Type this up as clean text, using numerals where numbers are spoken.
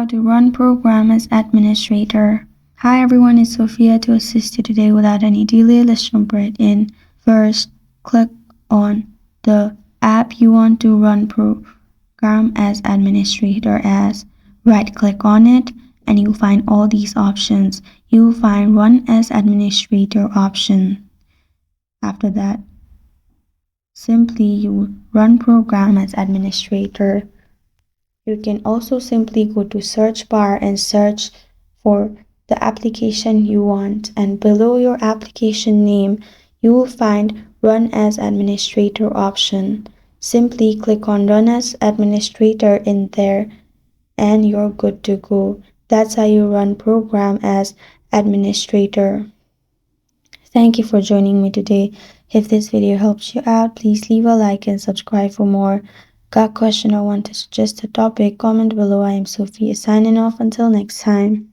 to run program as administrator. Hi everyone, it's Sophia to assist you today. Without any delay, let's jump right in. First, click on the app you want to run program as administrator as. Right click on it and you'll find all these options. You'll find run as administrator option. After that, simply you run program as administrator. You can also simply go to search bar and search for the application you want, and below your application name you will find run as administrator option. Simply click on run as administrator in there and you're good to go. That's how you run program as administrator. Thank you for joining me today. If this video helps you out, please leave a like and subscribe for more. Got a question or want to suggest a topic? Comment below. I am Sophia signing off. Until next time.